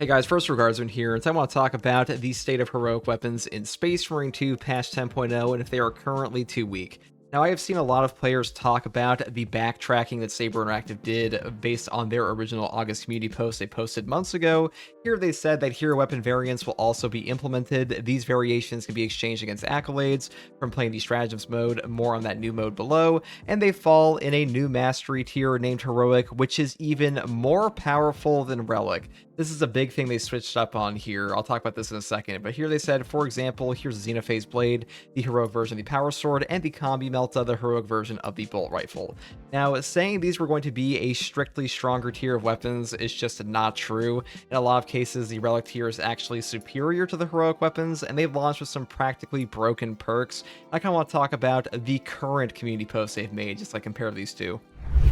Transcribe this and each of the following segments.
Hey guys, First Regardsman here, and so I want to talk about the state of heroic weapons in Space Marine 2 patch 10.0 and if they are currently too weak. Now, I have seen a lot of players talk about the backtracking that Saber Interactive did based on their original August community post they posted months ago. Here they said that hero weapon variants will also be implemented. These variations can be exchanged against accolades from playing the stratagems mode, more on that new mode below, and they fall in a new mastery tier named Heroic, which is even more powerful than Relic. This is a big thing they switched up on here. I'll talk about this in a second, but here they said, for example, here's the Xenophase Blade, the heroic version of the Power Sword, and the Combi Melta, the heroic version of the Bolt Rifle. Now, saying these were going to be a strictly stronger tier of weapons is just not true. In a lot of cases, the Relic tier is actually superior to the heroic weapons, and they've launched with some practically broken perks. I kind of want to talk about the current community posts they've made, just like compare these two.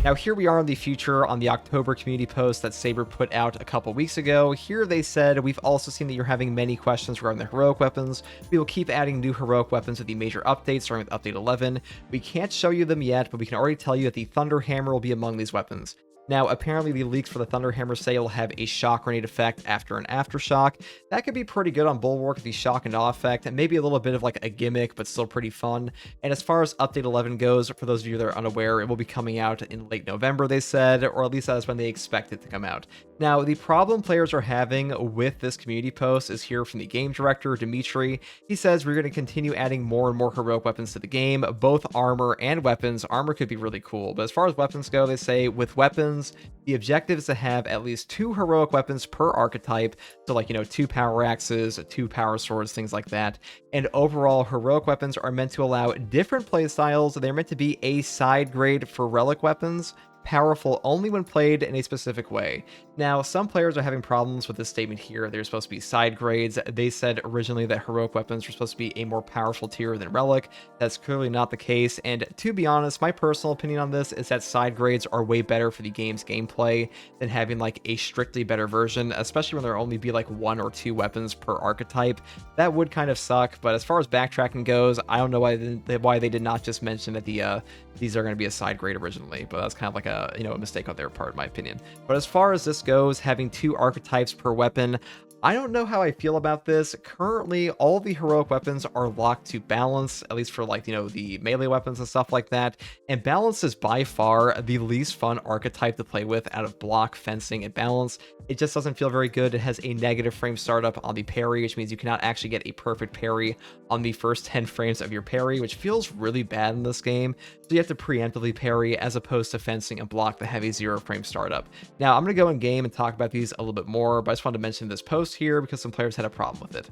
Now, here we are in the future on the October community post that Saber put out a couple weeks ago. Here they said, we've also seen that you're having many questions regarding the heroic weapons. We will keep adding new heroic weapons with the major updates, starting with update 11. We can't show you them yet, but we can already tell you that the Thunder Hammer will be among these weapons. Now, apparently the leaks for the Thunder Hammer say it'll have a shock grenade effect after an aftershock. That could be pretty good on Bulwark, the shock and awe effect, and maybe a little bit of like a gimmick, but still pretty fun. And as far as Update 11 goes, for those of you that are unaware, it will be coming out in late November, they said, or at least that is when they expect it to come out. Now, the problem players are having with this community post is here from the game director, Dimitri. He says we're going to continue adding more and more heroic weapons to the game, both armor and weapons. Armor could be really cool, but as far as weapons go, they say with weapons, the objective is to have at least 2 heroic weapons per archetype. So like, 2 power axes, 2 power swords, things like that. And overall, heroic weapons are meant to allow different playstyles. They're meant to be a side grade for relic weapons, powerful only when played in a specific way. Now, some players are having problems with this statement here. They're supposed to be side grades. They said originally that heroic weapons were supposed to be a more powerful tier than relic. That's clearly not the case. And to be honest, my personal opinion on this is that side grades are way better for the game's gameplay than having like a strictly better version, especially when there only be like 1 or 2 weapons per archetype. That would kind of suck. But as far as backtracking goes, I don't know why they did not just mention that these are going to be a side grade originally, but that's kind of like a mistake on their part, in my opinion. But as far as this goes, having 2 archetypes per weapon, I don't know how I feel about this. Currently, all the heroic weapons are locked to balance, at least for like, the melee weapons and stuff like that. And balance is by far the least fun archetype to play with out of block, fencing, and balance. It just doesn't feel very good. It has a negative frame startup on the parry, which means you cannot actually get a perfect parry on the first 10 frames of your parry, which feels really bad in this game. So you have to preemptively parry as opposed to fencing and block that have a 0 frame startup. Now, I'm going to go in game and talk about these a little bit more, but I just wanted to mention this post here because some players had a problem with it.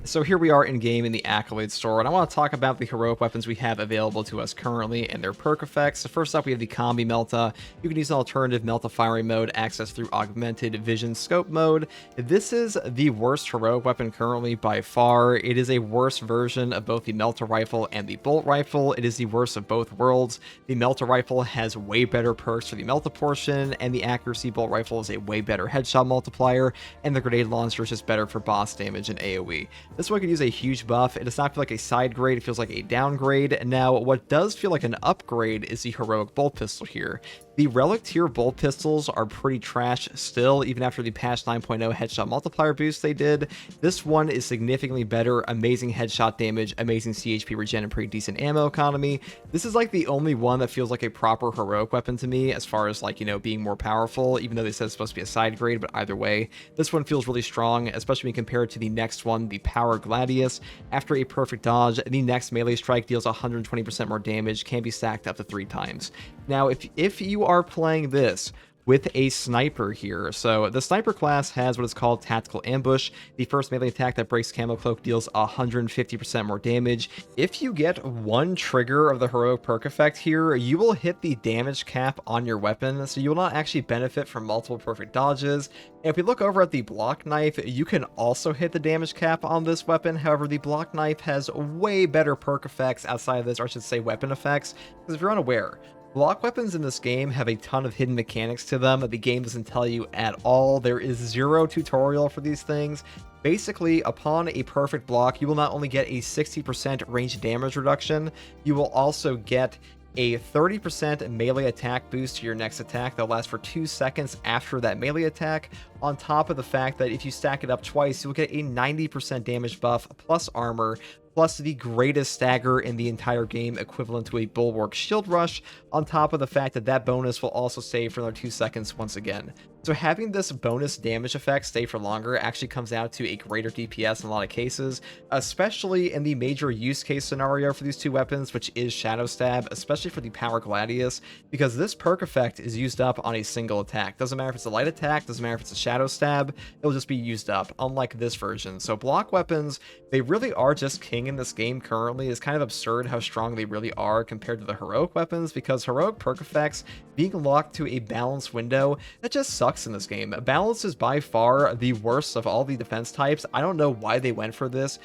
So here we are in game in the Accolade store, and I want to talk about the heroic weapons we have available to us currently and their perk effects. So first up, we have the Combi Melta. You can use an alternative Melta firing mode accessed through Augmented Vision Scope mode. This is the worst heroic weapon currently by far. It is a worse version of both the Melta Rifle and the Bolt Rifle. It is the worst of both worlds. The Melta Rifle has way better perks for the Melta portion, and the Accuracy Bolt Rifle is a way better headshot multiplier, and the Grenade Launcher is just better for boss damage and AoE. This one could use a huge buff. It does not feel like a side grade, it feels like a downgrade. Now, what does feel like an upgrade is the heroic bolt pistol here. The Relic tier bolt pistols are pretty trash still, even after the patch 9.0 headshot multiplier boost they did. This one is significantly better, amazing headshot damage, amazing CHP regen, and pretty decent ammo economy. This is like the only one that feels like a proper heroic weapon to me, as far as like, being more powerful, even though they said it's supposed to be a side grade, but either way, this one feels really strong, especially when compared to the next one, the Power Gladius. After a perfect dodge, the next melee strike deals 120% more damage, can be stacked up to 3 times. Now, if you are playing this with a sniper here. So the sniper class has what is called Tactical Ambush. The first melee attack that breaks Camo Cloak deals 150% more damage. If you get 1 trigger of the heroic perk effect here, you will hit the damage cap on your weapon, so you will not actually benefit from multiple perfect dodges. And if we look over at the Block Knife, you can also hit the damage cap on this weapon. However, the Block Knife has way better perk effects outside of this, or I should say weapon effects, because if you're unaware, block weapons in this game have a ton of hidden mechanics to them that the game doesn't tell you at all. There is 0 tutorial for these things. Basically, upon a perfect block, you will not only get a 60% range damage reduction, you will also get a 30% melee attack boost to your next attack that'll last for 2 seconds after that melee attack, on top of the fact that if you stack it up twice, you'll get a 90% damage buff plus armor, plus the greatest stagger in the entire game, equivalent to a Bulwark Shield Rush, on top of the fact that that bonus will also stay for another 2 seconds once again. So having this bonus damage effect stay for longer actually comes out to a greater DPS in a lot of cases, especially in the major use case scenario for these two weapons, which is Shadow Stab, especially for the Power Gladius, because this perk effect is used up on a single attack. Doesn't matter if it's a light attack, doesn't matter if it's a Shadow Stab, it'll just be used up, unlike this version. So block weapons, they really are just king in this game currently. It's kind of absurd how strong they really are compared to the heroic weapons, because heroic perk effects being locked to a balance window, that just sucks in this game. Balance is by far the worst of all the defense types. I don't know why they went for this.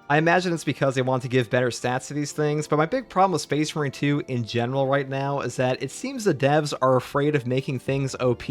I imagine it's because they want to give better stats to these things, but my big problem with Space Marine 2 in general right now is that it seems the devs are afraid of making things OP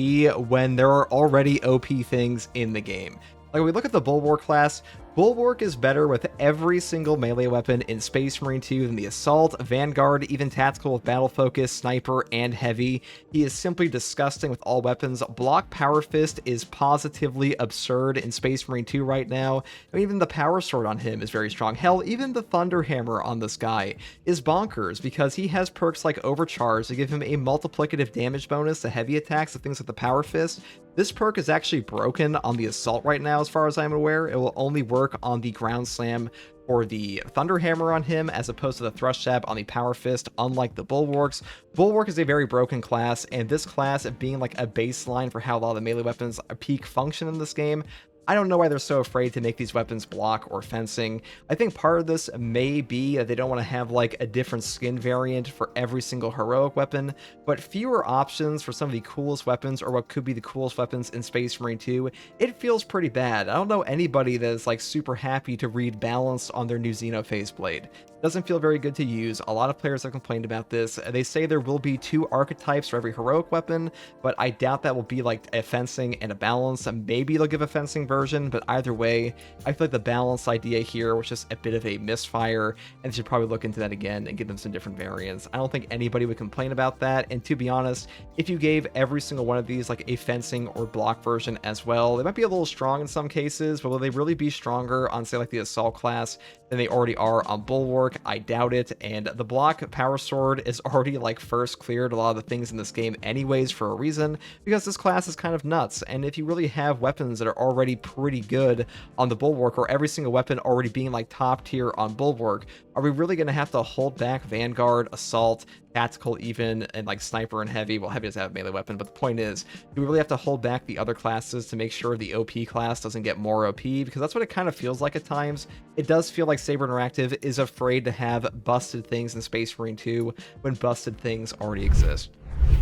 when there are already OP things in the game. Like, when we look at the Bulwark class, Bulwark is better with every single melee weapon in Space Marine 2 than the Assault, Vanguard, even Tactical with Battle Focus, Sniper, and Heavy. He is simply disgusting with all weapons. Block Power Fist is positively absurd in Space Marine 2 right now. I mean, even the Power Sword on him is very strong. Hell, even the Thunder Hammer on this guy is bonkers, because he has perks like Overcharge to give him a multiplicative damage bonus to heavy attacks and things like the Power Fist. This perk is actually broken on the Assault right now, as far as I'm aware. It will only work on the Ground Slam or the Thunder Hammer on him, as opposed to the Thrust Jab on the Power Fist, unlike the Bulwarks. Bulwark is a very broken class, and this class being like a baseline for how a lot of the melee weapons peak function in this game, I don't know why they're so afraid to make these weapons block or fencing. I think part of this may be that they don't want to have like a different skin variant for every single heroic weapon, but fewer options for some of the coolest weapons, or what could be the coolest weapons in Space Marine 2, it feels pretty bad. I don't know anybody that is like super happy to read Balance on their new Xenophase Blade. Doesn't feel very good to use. A lot of players have complained about this. They say there will be 2 archetypes for every heroic weapon, but I doubt that will be like a fencing and a balance. Maybe they'll give a fencing version, but either way, I feel like the balance idea here was just a bit of a misfire, and they should probably look into that again and give them some different variants. I don't think anybody would complain about that, and to be honest, if you gave every single one of these like a fencing or block version as well, they might be a little strong in some cases, but will they really be stronger on, say, like the Assault class than they already are on Bulwark? I doubt it, and the block Power Sword is already like first cleared a lot of the things in this game anyways for a reason, because this class is kind of nuts. And if you really have weapons that are already pretty good on the Bulwark, or every single weapon already being like top tier on Bulwark, are we really going to have to hold back Vanguard, Assault, Tactical even, and like Sniper and Heavy? Well, Heavy doesn't have a melee weapon, but the point is, do we really have to hold back the other classes to make sure the OP class doesn't get more OP? Because that's what it kind of feels like at times. It does feel like Saber Interactive is afraid to have busted things in Space Marine 2 when busted things already exist.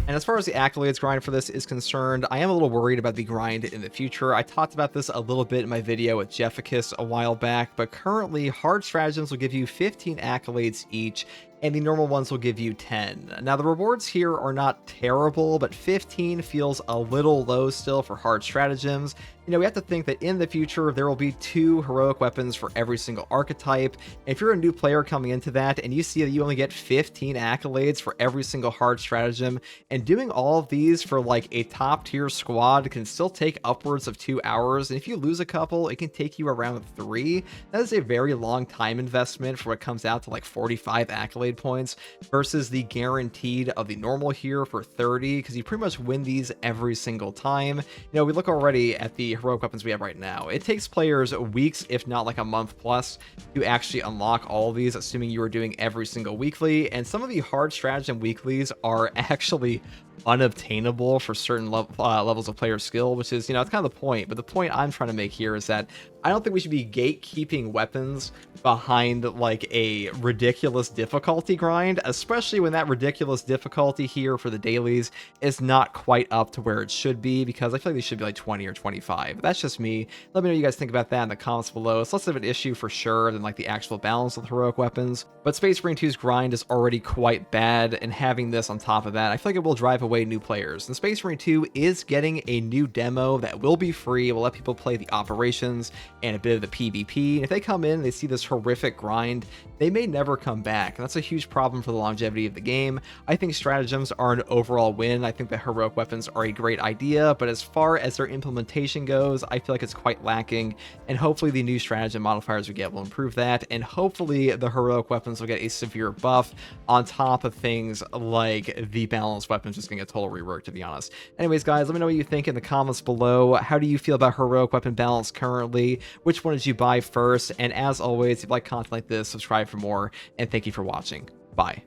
And as far as the accolades grind for this is concerned, I am a little worried about the grind in the future. I talked about this a little bit in my video with Jefficus a while back, but currently hard stratagems will give you 15 accolades each, and the normal ones will give you 10. Now, the rewards here are not terrible, but 15 feels a little low still for hard stratagems. You know, we have to think that in the future, there will be 2 heroic weapons for every single archetype. If you're a new player coming into that, and you see that you only get 15 accolades for every single hard stratagem, and doing all of these for like a top tier squad can still take upwards of 2 hours, and if you lose a couple, it can take you around 3. That is a very long time investment for what comes out to like 45 accolade points, versus the guaranteed of the normal here for 30, because you pretty much win these every single time. You know, we look already at the heroic weapons we have right now. It takes players weeks, if not like a month plus, to actually unlock all of these, assuming you are doing every single weekly, and some of the hard stratagem weeklies are actually unobtainable for certain levels of player skill, which is, you know, it's kind of the point. But the point I'm trying to make here is that I don't think we should be gatekeeping weapons behind like a ridiculous difficulty grind, especially when that ridiculous difficulty here for the dailies is not quite up to where it should be, because I feel like they should be like 20 or 25. That's just me. Let me know what you guys think about that in the comments below. It's less of an issue for sure than like the actual balance of the heroic weapons, but Space Marine 2's grind is already quite bad, and having this on top of that, I feel like it will drive away new players. And Space Marine 2 is getting a new demo that will be free. It will let people play the operations and a bit of the PvP. And if they come in and they see this horrific grind, they may never come back. And that's a huge problem for the longevity of the game. I think stratagems are an overall win. I think that heroic weapons are a great idea, but as far as their implementation goes, I feel like it's quite lacking. And hopefully the new stratagem modifiers we get will improve that. And hopefully the heroic weapons will get a severe buff on top of things like the balanced weapons just getting a total rework, to be honest. Anyways, guys, let me know what you think in the comments below. How do you feel about heroic weapon balance currently? Which one did you buy first? And as always, if you like content like this, subscribe for more, and thank you for watching. Bye.